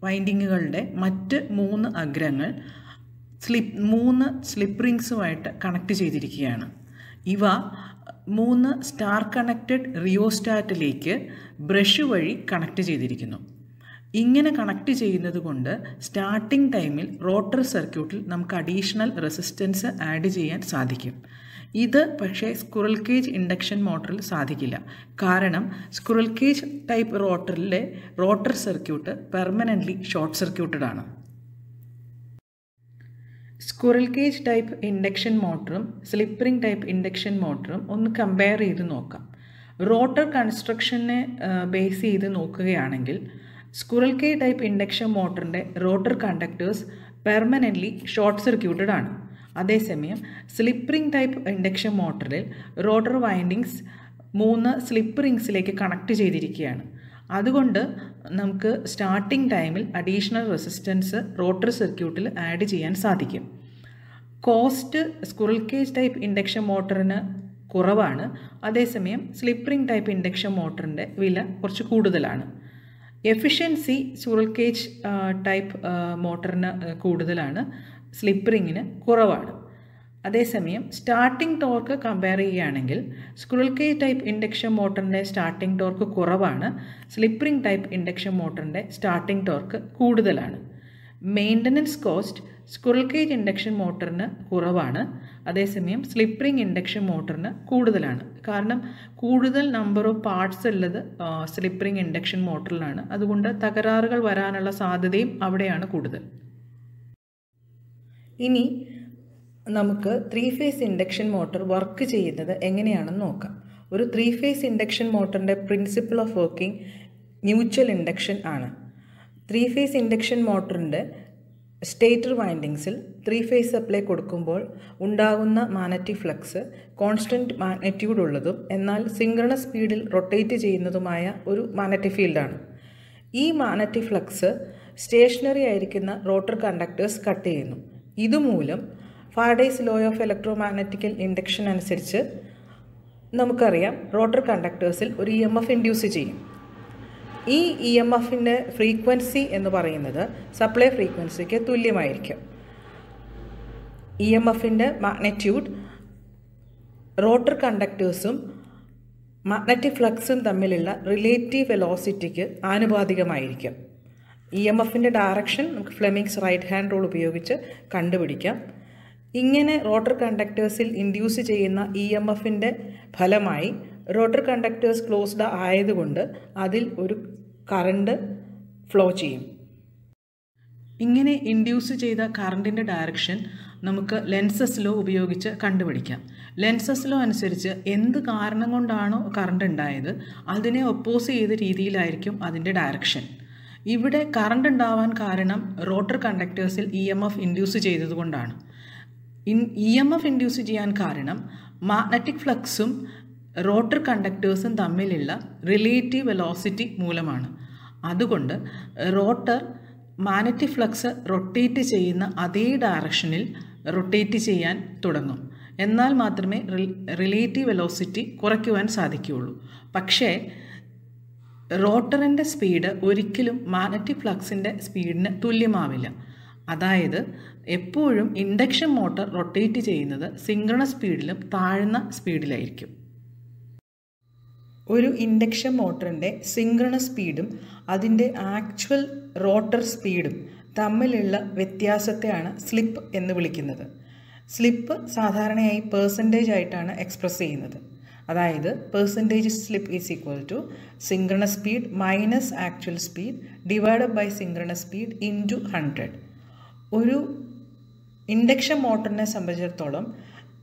വൈൻഡിങ്ങുകളുടെ മറ്റ് 3 അഗ്രങ്ങൾ 3 സ്ലിപ്പ് റിങ്സുമായിട്ട് കണക്ട് ചെയ്തിരിക്കുകയാണ്. ഇവ 3 സ്റ്റാർ കണക്റ്റഡ് റിയോസ്റ്റാറ്റിലേക്ക് ബ്രഷ് വഴി കണക്ട് ചെയ്തിരിക്കുന്നു. ഇങ്ങനെ കണക്ട് ചെയ്യുന്നത് കൊണ്ട് സ്റ്റാർട്ടിംഗ് ടൈമിൽ റോട്ടർ സർക്യൂട്ടിൽ നമുക്ക് അഡീഷണൽ റെസിസ്റ്റൻസ് ആഡ് ചെയ്യാൻ സാധിക്കും. ഇത് പക്ഷേ സ്ക്വിറൽ കേജ് ഇൻഡക്ഷൻ മോട്ടറിൽ സാധിക്കില്ല. കാരണം സ്ക്വിറൽ കേജ് ടൈപ്പ് റോട്ടറിലെ rotor circuit permanently short circuited ആണ്. സ്ക്വിറൽ കേജ് ടൈപ്പ് ഇൻഡക്ഷൻ മോട്ടറും സ്ലിപ്പ് റിംഗ് ടൈപ്പ് ഇൻഡക്ഷൻ മോട്ടറും ഒന്ന് കമ്പയർ ചെയ്ത് നോക്കാം. റോട്ടർ കൺസ്ട്രക്ഷനെ ബേസ് ചെയ്ത് നോക്കുകയാണെങ്കിൽ സ്ക്വിറൽ കേജ് ടൈപ്പ് ഇൻഡക്ഷൻ മോട്ടറിൻ്റെ rotor conductors permanently short circuited ആണ്. അതേസമയം സ്ലിപ്പ് റിംഗ് ടൈപ്പ് ഇൻഡക്ഷൻ മോട്ടറിൽ റോട്ടർ വൈൻഡിങ്സ് 3 സ്ലിപ്പ് റിങ്സിലേക്ക് കണക്ട് ചെയ്തിരിക്കുകയാണ്. അതുകൊണ്ട് നമുക്ക് സ്റ്റാർട്ടിംഗ് ടൈമിൽ അഡീഷണൽ റെസിസ്റ്റൻസ് റോട്ടർ സർക്യൂട്ടിൽ ആഡ് ചെയ്യാൻ സാധിക്കും. Cost squirrel cage type induction മോട്ടറിന് കുറവാണ്. അതേസമയം സ്ലിപ്പ് റിംഗ് ടൈപ്പ് ഇൻഡക്ഷൻ മോട്ടറിൻ്റെ വില കുറച്ച് കൂടുതലാണ്. എഫിഷ്യൻസി സ്ക്വിറൽ കേജ് ടൈപ്പ് മോട്ടറിന് കൂടുതലാണ്, സ്ലിപ്പ് റിങ്ങിന് കുറവാണ്. അതേസമയം സ്റ്റാർട്ടിംഗ് ടോർക്ക് കമ്പയർ ചെയ്യുകയാണെങ്കിൽ സ്ക്വിറൽ കേജ് ടൈപ്പ് ഇൻഡക്ഷൻ മോട്ടറിൻ്റെ സ്റ്റാർട്ടിംഗ് ടോർക്ക് കുറവാണ്, സ്ലിപ്പ് റിംഗ് ടൈപ്പ് ഇൻഡക്ഷൻ മോട്ടറിൻ്റെ സ്റ്റാർട്ടിംഗ് ടോർക്ക് കൂടുതലാണ്. Maintenance cost squirrel cage induction മോട്ടറിന് കുറവാണ്, അതേസമയം സ്ലിപ്പ് റിംഗ് ഇൻഡക്ഷൻ മോട്ടറിന് കൂടുതലാണ്. കാരണം കൂടുതൽ നമ്പർ ഓഫ് പാർട്സ് ഉള്ളത് സ്ലിപ്പ് റിംഗ് ഇൻഡക്ഷൻ മോട്ടറിലാണ്. അതുകൊണ്ട് തകരാറുകൾ വരാനുള്ള സാധ്യതയും അവിടെയാണ് കൂടുതൽ. ഇനി നമുക്ക് 3 ഫേസ് ഇൻഡക്ഷൻ മോട്ടർ വർക്ക് ചെയ്യുന്നത് എങ്ങനെയാണെന്ന് നോക്കാം. ഒരു 3 ഫേസ് ഇൻഡക്ഷൻ മോട്ടറിൻ്റെ principle of working mutual induction ആണ്. 3 ഫേസ് ഇൻഡക്ഷൻ മോട്ടറിൻ്റെ സ്റ്റേറ്റർ വൈൻഡിങ്സിൽ 3 ഫേസ് സപ്ലൈ കൊടുക്കുമ്പോൾ ഉണ്ടാകുന്ന മാഗ്നറ്റിക് ഫ്ലക്സ് കോൺസ്റ്റൻറ്റ് മാഗ്നിറ്റ്യൂഡ് ഉള്ളതും എന്നാൽ സിങ്ക്രണസ് സ്പീഡിൽ റൊട്ടേറ്റ് ചെയ്യുന്നതുമായ ഒരു മാഗ്നറ്റിക് ഫീൽഡാണ്. ഈ മാഗ്നറ്റിക് ഫ്ലക്സ് സ്റ്റേഷനറി ആയിരിക്കുന്ന റോട്ടർ കണ്ടക്ടേഴ്സ് കട്ട് ചെയ്യുന്നു. ഇതുമൂലം Faraday's law of electro magnetical induction അനുസരിച്ച് നമുക്കറിയാം റോട്ടർ കണ്ടക്ടേഴ്സിൽ ഒരു EMF ഇൻഡ്യൂസ് ചെയ്യും. ഈ EMFിൻ്റെ ഫ്രീക്വൻസി എന്ന് പറയുന്നത് സപ്ലൈ ഫ്രീക്വൻസിക്ക് തുല്യമായിരിക്കും. EMFിൻ്റെ മാഗ്നിറ്റ്യൂഡ് റോട്ടർ കണ്ടക്ടേഴ്സും മാഗ്നറ്റിക് ഫ്ലക്സും തമ്മിലുള്ള റിലേറ്റീവ് വെലോസിറ്റിക്ക് ആനുപാതികമായിരിക്കും. EMFിൻ്റെ ഡയറക്ഷൻ നമുക്ക് ഫ്ലെമിങ്സ് റൈറ്റ് ഹാൻഡ് റൂൾ ഉപയോഗിച്ച് കണ്ടുപിടിക്കാം. ഇങ്ങനെ റോട്ടർ കണ്ടക്ടേഴ്സിൽ ഇൻഡ്യൂസ് ചെയ്യുന്ന EMFിൻ്റെ ഫലമായി റോട്ടർ കണ്ടക്ടേഴ്സ് ക്ലോസ്ഡ് ആയതുകൊണ്ട് അതിൽ ഒരു കറണ്ട് ഫ്ലോ ചെയ്യും. ഇങ്ങനെ ഇൻഡ്യൂസ് ചെയ്ത കറണ്ടിൻ്റെ ഡയറക്ഷൻ നമുക്ക് ലെൻസസ് ലോ ഉപയോഗിച്ച് കണ്ടുപിടിക്കാം. ലെൻസസ് ലോ അനുസരിച്ച് എന്ത് കാരണം കൊണ്ടാണോ കറണ്ട് ഉണ്ടായത് അതിനെ ഒപ്പോസ് ചെയ്ത രീതിയിലായിരിക്കും അതിൻ്റെ ഡയറക്ഷൻ. ഇവിടെ കറണ്ട് ഉണ്ടാവാൻ കാരണം റോട്ടർ കണ്ടക്ടേഴ്സിൽ EMF ഇൻഡ്യൂസ് ചെയ്തതുകൊണ്ടാണ്. EMF ഇൻഡ്യൂസ് ചെയ്യാൻ കാരണം മാഗ്നറ്റിക് ഫ്ലക്സും റോട്ടർ കണ്ടക്ടേഴ്സും തമ്മിലുള്ള റിലേറ്റീവ് വെലോസിറ്റി മൂലമാണ്. അതുകൊണ്ട് റോട്ടർ മാഗ്നറ്റിക് ഫ്ലക്സ് റൊട്ടേറ്റ് ചെയ്യുന്ന അതേ ഡയറക്ഷനിൽ റൊട്ടേറ്റ് ചെയ്യാൻ തുടങ്ങും. എന്നാൽ മാത്രമേ റിലേറ്റീവ് വെലോസിറ്റി കുറയ്ക്കുവാൻ സാധിക്കുകയുള്ളൂ. പക്ഷേ റോട്ടറിൻ്റെ സ്പീഡ് ഒരിക്കലും മാഗ്നറ്റിക് ഫ്ലക്സിൻ്റെ സ്പീഡിന് തുല്യമാവില്ല. അതായത് എപ്പോഴും ഇൻഡക്ഷൻ മോട്ടോർ റൊട്ടേറ്റ് ചെയ്യുന്നത് സിങ്ക്രണസ് സ്പീഡിലും താഴ്ന്ന സ്പീഡിലായിരിക്കും. ഒരു ഇൻഡക്ഷൻ മോട്ടറിൻ്റെ സിങ്ക്രണസ് സ്പീഡും അതിൻ്റെ ആക്ച്വൽ റോട്ടർ സ്പീഡും തമ്മിലുള്ള വ്യത്യാസത്തെയാണ് സ്ലിപ്പ് എന്ന് വിളിക്കുന്നത്. സ്ലിപ്പ് സാധാരണയായി പെർസെൻറ്റേജ് ആയിട്ടാണ് എക്സ്പ്രസ് ചെയ്യുന്നത്. അതായത് percentage slip is equal to synchronous speed minus actual speed divided by synchronous speed into 100. ഒരു ഇൻഡക്ഷൻ മോട്ടറിനെ സംബന്ധിച്ചിടത്തോളം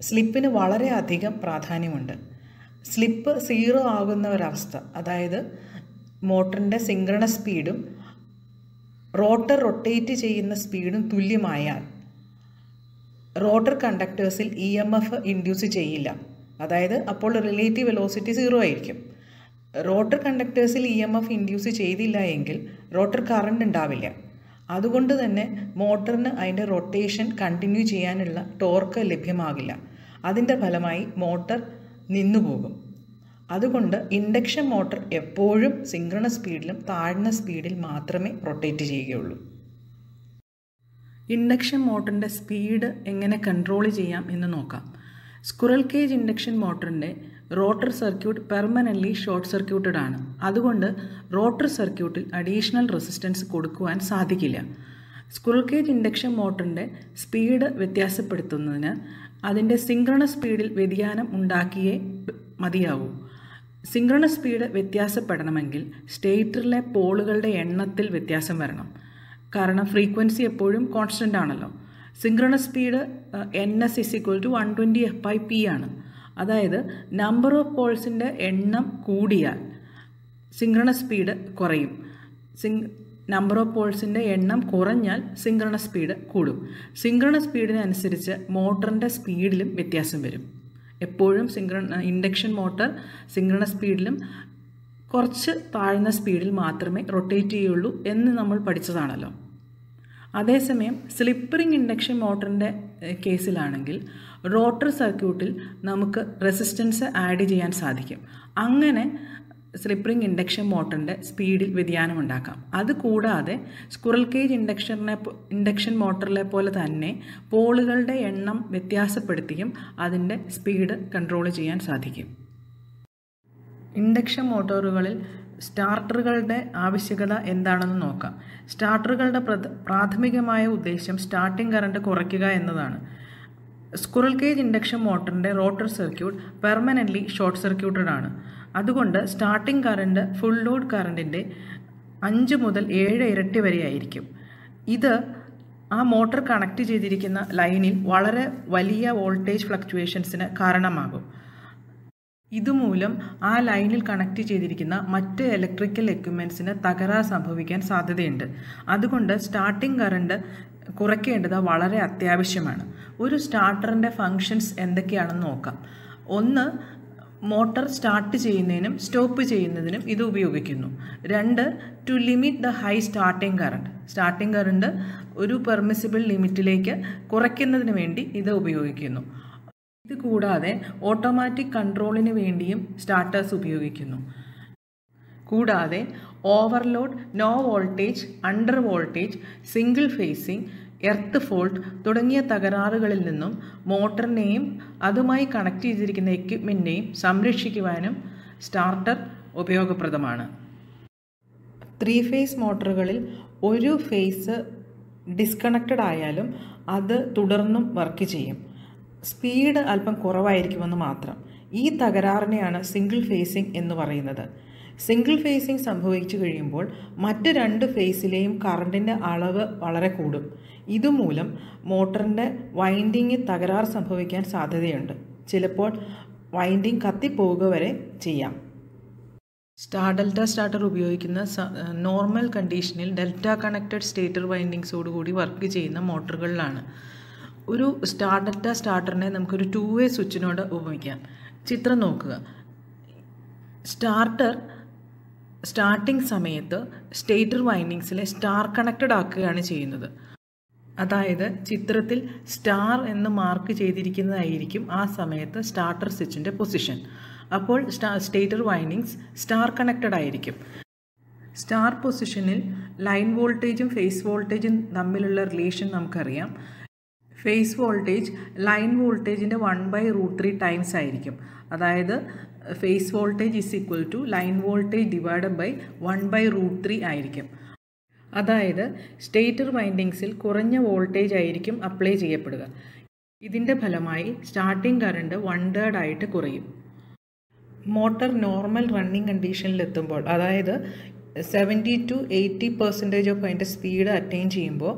സ്ലിപ്പിന് വളരെയധികം പ്രാധാന്യമുണ്ട്. സ്ലിപ്പ് 0 ആകുന്ന ഒരവസ്ഥ, അതായത് മോട്ടറിൻ്റെ സിങ്ക്രണസ് സ്പീഡും റോട്ടർ റൊട്ടേറ്റ് ചെയ്യുന്ന സ്പീഡും തുല്യമായാൽ റോട്ടർ കണ്ടക്ടേഴ്സിൽ EMF ഇൻഡ്യൂസ് ചെയ്യില്ല. അതായത് അപ്പോൾ റിലേറ്റീവ് വെലോസിറ്റി 0 ആയിരിക്കും. റോട്ടർ കണ്ടക്ടേഴ്സിൽ EMF ഇൻഡ്യൂസ് ചെയ്തില്ല എങ്കിൽ റോട്ടർ കറണ്ട് ഉണ്ടാവില്ല. അതുകൊണ്ട് തന്നെ മോട്ടറിന് അതിൻ്റെ റൊട്ടേഷൻ കണ്ടിന്യൂ ചെയ്യാനുള്ള ടോർക്ക് ലഭ്യമാകില്ല. അതിൻ്റെ ഫലമായി മോട്ടർ നിന്നുപോകും. അതുകൊണ്ട് ഇൻഡക്ഷൻ മോട്ടർ എപ്പോഴും സിങ്ക്രണസ് സ്പീഡിലും താഴ്ന്ന സ്പീഡിൽ മാത്രമേ റൊട്ടേറ്റ് ചെയ്യുകയുള്ളൂ. ഇൻഡക്ഷൻ മോട്ടറിൻ്റെ സ്പീഡ് എങ്ങനെ കൺട്രോൾ ചെയ്യാം എന്ന് നോക്കാം. സ്ക്വിറൽ കേജ് ഇൻഡക്ഷൻ മോട്ടറിൻ്റെ rotor circuit permanently short circuited ആണ്. അതുകൊണ്ട് റോട്ടർ സർക്യൂട്ടിൽ അഡീഷണൽ റെസിസ്റ്റൻസ് കൊടുക്കുവാൻ സാധിക്കില്ല. സ്ക്വിറൽ കേജ് ഇൻഡക്ഷൻ മോട്ടറിൻ്റെ സ്പീഡ് വ്യത്യാസപ്പെടുത്തുന്നതിന് അതിൻ്റെ സിങ്ക്രണസ് സ്പീഡിൽ വ്യതിയാനം ഉണ്ടാക്കിയേ മതിയാവൂ. സിങ്ക്രണസ് സ്പീഡ് വ്യത്യാസപ്പെടണമെങ്കിൽ സ്റ്റേറ്ററിലെ പോളുകളുടെ എണ്ണത്തിൽ വ്യത്യാസം വരണം. കാരണം ഫ്രീക്വൻസി എപ്പോഴും കോൺസ്റ്റൻ്റ് ആണല്ലോ. സിങ്ക്രണസ് സ്പീഡ് NS = 120f/p ആണ്. അതായത് നമ്പർ ഓഫ് പോൾസിൻ്റെ എണ്ണം കൂടിയാൽ സിങ്ക്രണസ് സ്പീഡ് കുറയും. നമ്പർ ഓഫ് പോൾസിൻ്റെ എണ്ണം കുറഞ്ഞാൽ സിങ്ക്രണസ് സ്പീഡ് കൂടും. സിങ്ക്രണസ് സ്പീഡിനനുസരിച്ച് മോട്ടറിൻ്റെ സ്പീഡിലും വ്യത്യാസം വരും. എപ്പോഴും ഇൻഡക്ഷൻ മോട്ടർ സിങ്ക്രണസ് സ്പീഡിലും കുറച്ച് താഴ്ന്ന സ്പീഡിൽ മാത്രമേ റൊട്ടേറ്റ് ചെയ്യുള്ളൂ എന്ന് നമ്മൾ പഠിച്ചതാണല്ലോ. അതേസമയം സ്ലിപ്പ് റിംഗ് ഇൻഡക്ഷൻ മോട്ടറിൻ്റെ കേസിലാണെങ്കിൽ റോട്ടർ സർക്യൂട്ടിൽ നമുക്ക് റെസിസ്റ്റൻസ് ആഡ് ചെയ്യാൻ സാധിക്കും. അങ്ങനെ സ്ലിപ്പ് റിംഗ് ഇൻഡക്ഷൻ മോട്ടറിൻ്റെ സ്പീഡിൽ വ്യതിയാനമുണ്ടാക്കാം. അതുകൂടാതെ സ്ക്വിറൽ കേജ് ഇൻഡക്ഷൻ മോട്ടറിലെ പോലെ തന്നെ പോളുകളുടെ എണ്ണം വ്യത്യാസപ്പെടുത്തിയും അതിൻ്റെ സ്പീഡ് കൺട്രോൾ ചെയ്യാൻ സാധിക്കും. ഇൻഡക്ഷൻ മോട്ടോറുകളിൽ സ്റ്റാർട്ടറുകളുടെ ആവശ്യകത എന്താണെന്ന് നോക്കാം. സ്റ്റാർട്ടറുകളുടെ പ്രാഥമികമായ ഉദ്ദേശം സ്റ്റാർട്ടിംഗ് കറണ്ട് കുറയ്ക്കുക എന്നതാണ്. സ്ക്വിറൽ കേജ് ഇൻഡക്ഷൻ മോട്ടറിൻ്റെ rotor circuit permanently short circuited ആണ്. അതുകൊണ്ട് സ്റ്റാർട്ടിംഗ് കറണ്ട് ഫുൾ ലോഡ് കറണ്ടിൻ്റെ 5 മുതൽ 7 ഇരട്ടി വരെ ആയിരിക്കും. ഇത് ആ മോട്ടർ കണക്ട് ചെയ്തിരിക്കുന്ന ലൈനിൽ വളരെ വലിയ വോൾട്ടേജ് ഫ്ലക്ച്വേഷൻസിന് കാരണമാകും. ഇതുമൂലം ആ ലൈനിൽ കണക്ട് ചെയ്തിരിക്കുന്ന മറ്റ് ഇലക്ട്രിക്കൽ എക്യുപ്മെൻറ്റ്സിന് തകരാർ സംഭവിക്കാൻ സാധ്യതയുണ്ട്. അതുകൊണ്ട് സ്റ്റാർട്ടിംഗ് കറണ്ട് കുറയ്ക്കേണ്ടത് വളരെ അത്യാവശ്യമാണ്. ഒരു സ്റ്റാർട്ടറിൻ്റെ ഫങ്ഷൻസ് എന്തൊക്കെയാണെന്ന് നോക്കാം. 1. മോട്ടർ സ്റ്റാർട്ട് ചെയ്യുന്നതിനും സ്റ്റോപ്പ് ചെയ്യുന്നതിനും ഇത് ഉപയോഗിക്കുന്നു. 2. To limit the high starting current. Starting current ഒരു പെർമിസിബിൾ ലിമിറ്റിലേക്ക് കുറയ്ക്കുന്നതിന് വേണ്ടി ഇത് ഉപയോഗിക്കുന്നു. ഇത് കൂടാതെ ഓട്ടോമാറ്റിക് കൺട്രോളിന് വേണ്ടിയും സ്റ്റാർട്ടേഴ്സ് ഉപയോഗിക്കുന്നു. കൂടാതെ overload, no voltage, under voltage, single phasing, earth fault തുടങ്ങിയ തകരാറുകളിൽ നിന്നും മോട്ടറിനെയും അതുമായി കണക്ട് ചെയ്തിരിക്കുന്ന എക്യുപ്മെൻറ്റിനെയും സംരക്ഷിക്കുവാനും സ്റ്റാർട്ടർ ഉപയോഗപ്രദമാണ്. 3 ഫേസ് മോട്ടറുകളിൽ ഒരു ഫേസ് ഡിസ്കണക്റ്റഡ് ആയാലും അത് തുടർന്നും വർക്ക് ചെയ്യും. സ്പീഡ് അല്പം കുറവായിരിക്കുമെന്ന് മാത്രം. ഈ തകരാറിനെയാണ് സിംഗിൾ ഫേസിംഗ് എന്ന് പറയുന്നത്. സിംഗിൾ ഫേസിംഗ് സംഭവിച്ചു കഴിയുമ്പോൾ മറ്റ് 2 ഫേസിലെയും കറണ്ടിൻ്റെ അളവ് വളരെ കൂടും. ഇതുമൂലം മോട്ടറിൻ്റെ വൈൻഡിങ്ങിൽ തകരാർ സംഭവിക്കാൻ സാധ്യതയുണ്ട്. ചിലപ്പോൾ വൈൻഡിങ് കത്തിപ്പോവുക വരെ ചെയ്യാം. ഡെൽറ്റ സ്റ്റാർട്ടർ ഉപയോഗിക്കുന്ന നോർമൽ കണ്ടീഷനിൽ ഡെൽറ്റ കണക്റ്റഡ് സ്റ്റേറ്റർ വൈൻഡിങ്സോടുകൂടി വർക്ക് ചെയ്യുന്ന മോട്ടറുകളിലാണ്. ഒരു ഡെൽറ്റ സ്റ്റാർട്ടറിനെ നമുക്കൊരു 2 വേ സ്വിച്ചിനോട് ഉപയോഗിക്കാം. ചിത്രം നോക്കുക. സ്റ്റാർട്ടിംഗ് സമയത്ത് സ്റ്റേറ്റർ വൈൻഡിങ്സിലെ സ്റ്റാർ കണക്റ്റഡ് ആക്കുകയാണ് ചെയ്യുന്നത്. അതായത് ചിത്രത്തിൽ സ്റ്റാർ എന്ന് മാർക്ക് ചെയ്തിരിക്കുന്നതായിരിക്കും ആ സമയത്ത് സ്റ്റാർട്ടർ സ്വിച്ചിൻ്റെ പൊസിഷൻ. അപ്പോൾ സ്റ്റേറ്റർ വൈൻഡിങ്സ് സ്റ്റാർ കണക്റ്റഡ് ആയിരിക്കും. സ്റ്റാർ പൊസിഷനിൽ ലൈൻ വോൾട്ടേജും ഫേസ് വോൾട്ടേജും തമ്മിലുള്ള റിലേഷൻ നമുക്കറിയാം. ഫേസ് വോൾട്ടേജ് ലൈൻ വോൾട്ടേജിൻ്റെ 1/√3 ടൈംസ് ആയിരിക്കും. അതായത് ഫേസ് വോൾട്ടേജ് = ലൈൻ വോൾട്ടേജ് / 1/√3 ആയിരിക്കും. അതായത് സ്റ്റേറ്റർ വൈൻഡിങ്സിൽ കുറഞ്ഞ വോൾട്ടേജ് ആയിരിക്കും അപ്ലൈ ചെയ്യപ്പെടുക. ഇതിൻ്റെ ഫലമായി സ്റ്റാർട്ടിംഗ് കറണ്ട് 1/3 ആയിട്ട് കുറയും. മോട്ടർ നോർമൽ റണ്ണിങ് കണ്ടീഷനിലെത്തുമ്പോൾ, അതായത് 70 to 80% ഓഫ് അതിൻ്റെ സ്പീഡ് അറ്റൈൻ ചെയ്യുമ്പോൾ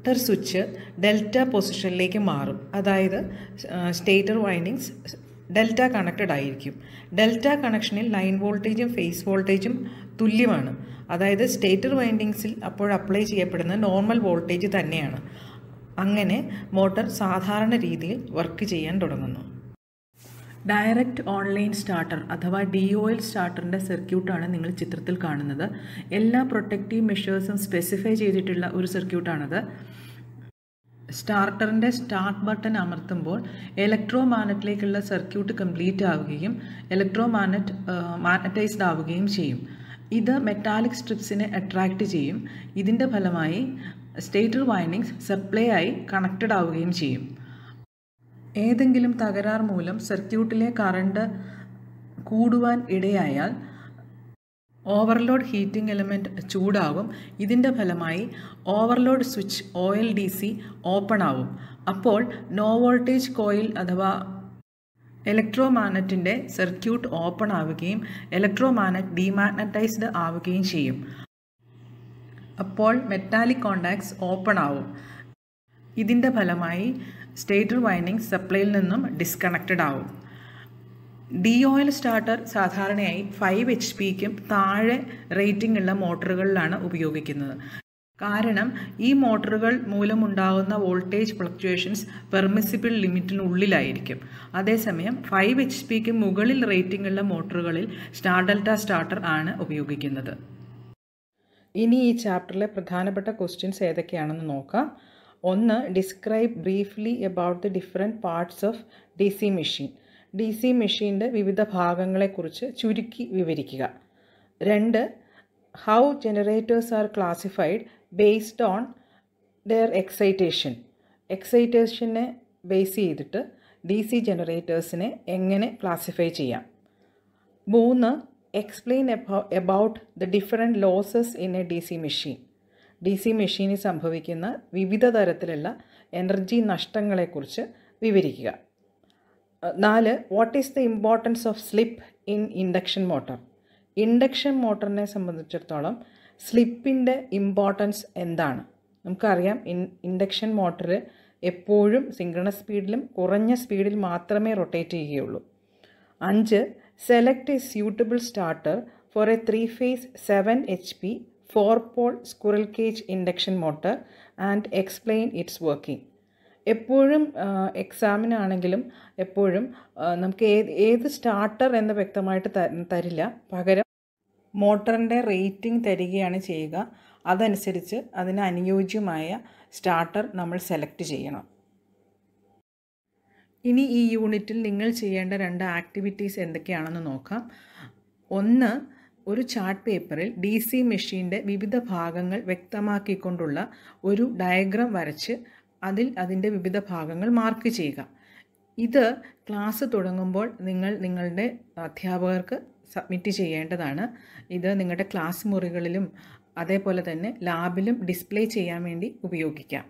മോട്ടർ സ്വിച്ച് ഡെൽറ്റ പൊസിഷനിലേക്ക് മാറും. അതായത് സ്റ്റേറ്റർ വൈൻഡിങ്സ് ഡെൽറ്റ കണക്റ്റഡ് ആയിരിക്കും. ഡെൽറ്റ കണക്ഷനിൽ ലൈൻ വോൾട്ടേജും ഫേസ് വോൾട്ടേജും തുല്യമാണ്. അതായത് സ്റ്റേറ്റർ വൈൻഡിങ്സിൽ അപ്പോൾ അപ്ലൈ ചെയ്യപ്പെടുന്ന നോർമൽ വോൾട്ടേജ് തന്നെയാണ്. അങ്ങനെ മോട്ടോർ സാധാരണ രീതിയിൽ വർക്ക് ചെയ്യാൻ തുടങ്ങുന്നു. ഡയറക്റ്റ് ഓൺലൈൻ സ്റ്റാർട്ടർ അഥവാ DOL സ്റ്റാർട്ടറിൻ്റെ സർക്യൂട്ടാണ് നിങ്ങൾ ചിത്രത്തിൽ കാണുന്നത്. എല്ലാ പ്രൊട്ടക്റ്റീവ് മെഷേഴ്സും സ്പെസിഫൈ ചെയ്തിട്ടുള്ള ഒരു സർക്യൂട്ടാണത്. സ്റ്റാർട്ടറിൻ്റെ സ്റ്റാർട്ട് ബട്ടൺ അമർത്തുമ്പോൾ ഇലക്ട്രോമാഗ്നറ്റിലേക്കുള്ള സർക്യൂട്ട് കംപ്ലീറ്റ് ആവുകയും മാഗ്നറ്റൈസ്ഡ് ആവുകയും ചെയ്യും. ഇത് മെറ്റാലിക് സ്ട്രിപ്സിനെ അട്രാക്റ്റ് ചെയ്യും. ഇതിൻ്റെ ഫലമായി സ്റ്റേറ്റർ വൈൻഡിങ്സ് സപ്ലൈ ആയി കണക്റ്റഡ് ആവുകയും ചെയ്യും. ഏതെങ്കിലും തകരാർ മൂലം സർക്യൂട്ടിലെ കറണ്ട് കൂടുവാൻ ഇടയായാൽ ഓവർലോഡ് ഹീറ്റിംഗ് എലമെൻറ്റ് ചൂടാകും. ഇതിൻ്റെ ഫലമായി ഓവർലോഡ് സ്വിച്ച് OLDC ഓപ്പൺ ആവും. അപ്പോൾ നോ വോൾട്ടേജ് കോയിൽ അഥവാ ഇലക്ട്രോമാഗ്നറ്റിൻ്റെ സർക്യൂട്ട് ഓപ്പൺ ആവുകയും ഇലക്ട്രോമാഗ്നറ്റ് ഡീമാഗ്നറ്റൈസ്ഡ് ആവുകയും ചെയ്യും. അപ്പോൾ മെറ്റാലിക് കോണ്ടാക്ട്സ് ഓപ്പൺ ആവും. ഇതിൻ്റെ ഫലമായി സ്റ്റേറ്റർ വൈൻഡിങ്സ് സപ്ലൈയിൽ നിന്നും ഡിസ്കണക്റ്റഡ് ആവും. DOL സ്റ്റാർട്ടർ സാധാരണയായി 5 HPക്കും താഴെ റേറ്റിംഗ് ഉള്ള മോട്ടോറുകളിലാണ് ഉപയോഗിക്കുന്നത്. കാരണം ഈ മോട്ടോറുകൾ മൂലമുണ്ടാകുന്ന വോൾട്ടേജ് ഫ്ലക്ച്വേഷൻസ് പെർമിസിബിൾ ലിമിറ്റിനുള്ളിലായിരിക്കും. അതേസമയം 5 HPക്ക് മുകളിൽ റേറ്റിംഗ് ഉള്ള മോട്ടോറുകളിൽ സ്റ്റാർ ഡെൽറ്റ സ്റ്റാർട്ടർ ആണ് ഉപയോഗിക്കുന്നത്. ഇനി ഈ ചാപ്റ്ററിലെ പ്രധാനപ്പെട്ട ക്വസ്റ്റ്യൻസ് ഏതൊക്കെയാണെന്ന് നോക്കാം. 1. Describe briefly about the different parts of DC machine. DC മെഷീൻ്റെ വിവിധ ഭാഗങ്ങളെക്കുറിച്ച് ചുരുക്കി വിവരിക്കുക. 2. How generators are classified based on their excitation. എക്സൈറ്റേഷനെ ബേസ് ചെയ്തിട്ട് DC ജനറേറ്റേഴ്സിനെ എങ്ങനെ ക്ലാസിഫൈ ചെയ്യാം. 3. Explain about the different losses in a DC machine. DC മെഷീനിൽ സംഭവിക്കുന്ന വിവിധ തരത്തിലുള്ള എനർജി നഷ്ടങ്ങളെക്കുറിച്ച് വിവരിക്കുക. 4. What is the importance of slip in induction motor. Induction മോട്ടറിനെ സംബന്ധിച്ചിടത്തോളം സ്ലിപ്പിൻ്റെ ഇമ്പോർട്ടൻസ് എന്താണ്? നമുക്കറിയാം ഇൻഡക്ഷൻ മോട്ടർ എപ്പോഴും സിങ്ക്രണസ് സ്പീഡിലും കുറഞ്ഞ സ്പീഡിൽ മാത്രമേ റൊട്ടേറ്റ് ചെയ്യുകയുള്ളൂ. 5. Select a suitable starter for a 3-phase 7 HP 4-pole squirrel cage induction motor and explain its working. എപ്പോഴും എക്സാമിനാണെങ്കിലും എപ്പോഴും നമുക്ക് ഏത് സ്റ്റാർട്ടർ എന്ന് വ്യക്തമായിട്ട് തരില്ല. പകരം മോട്ടറിൻ്റെ റേറ്റിംഗ് തരികയാണ് ചെയ്യുക. അതനുസരിച്ച് അതിന് അനുയോജ്യമായ സ്റ്റാർട്ടർ നമ്മൾ സെലക്ട് ചെയ്യണം. ഇനി ഈ യൂണിറ്റിൽ നിങ്ങൾ ചെയ്യേണ്ട 2 ആക്ടിവിറ്റീസ് എന്തൊക്കെയാണെന്ന് നോക്കാം. 1. ഒരു ചാർട്ട് പേപ്പറിൽ DC മെഷീൻ്റെ വിവിധ ഭാഗങ്ങൾ വ്യക്തമാക്കിക്കൊണ്ടുള്ള ഒരു ഡയഗ്രാം വരച്ച് അതിൻ്റെ വിവിധ ഭാഗങ്ങൾ മാർക്ക് ചെയ്യുക. ഇത് ക്ലാസ് തുടങ്ങുമ്പോൾ നിങ്ങളുടെ അധ്യാപകർക്ക് സബ്മിറ്റ് ചെയ്യേണ്ടതാണ്. ഇത് നിങ്ങളുടെ ക്ലാസ് മുറികളിലും അതേപോലെ തന്നെ ലാബിലും ഡിസ്പ്ലേ ചെയ്യാൻ വേണ്ടി ഉപയോഗിക്കാം.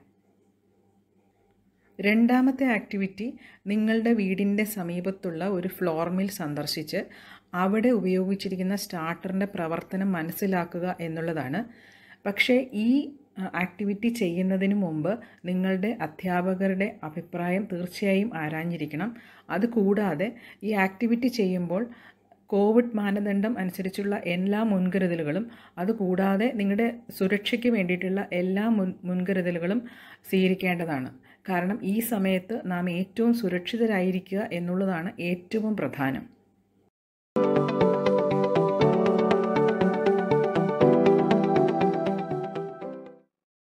2ാമത്തെ ആക്ടിവിറ്റി നിങ്ങളുടെ വീടിൻ്റെ സമീപത്തുള്ള ഒരു ഫ്ലോർ മിൽ സന്ദർശിച്ച് അവിടെ ഉപയോഗിച്ചിരിക്കുന്ന സ്റ്റാർട്ടറിൻ്റെ പ്രവർത്തനം മനസ്സിലാക്കുക എന്നുള്ളതാണ്. പക്ഷേ ഈ ആക്ടിവിറ്റി ചെയ്യുന്നതിന് മുമ്പ് നിങ്ങളുടെ അധ്യാപകരുടെ അഭിപ്രായം തീർച്ചയായും ആരാഞ്ഞിരിക്കണം. അതുകൂടാതെ ഈ ആക്ടിവിറ്റി ചെയ്യുമ്പോൾ കോവിഡ് മാനദണ്ഡം അനുസരിച്ചുള്ള എല്ലാ മുൻകരുതലുകളും അതുകൂടാതെ നിങ്ങളുടെ സുരക്ഷയ്ക്ക് വേണ്ടിയിട്ടുള്ള എല്ലാ മുൻകരുതലുകളും സ്വീകരിക്കേണ്ടതാണ്. കാരണം ഈ സമയത്ത് നാം ഏറ്റവും സുരക്ഷിതരായിരിക്കുക എന്നുള്ളതാണ് ഏറ്റവും പ്രധാനം.